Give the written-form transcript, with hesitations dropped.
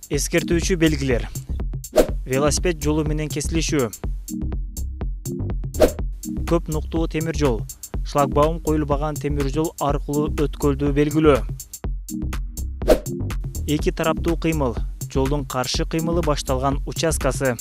Эскертүүчү белгилер. Велосипед жолу менен кесилишүү. Көп нуктуу темир жол. Шлагбаум коюлбаган темир жол аркылуу өткөлдү белгилөө. Эки тараптуу кыймыл. Жолдун каршы кыймылы башталган участкасы.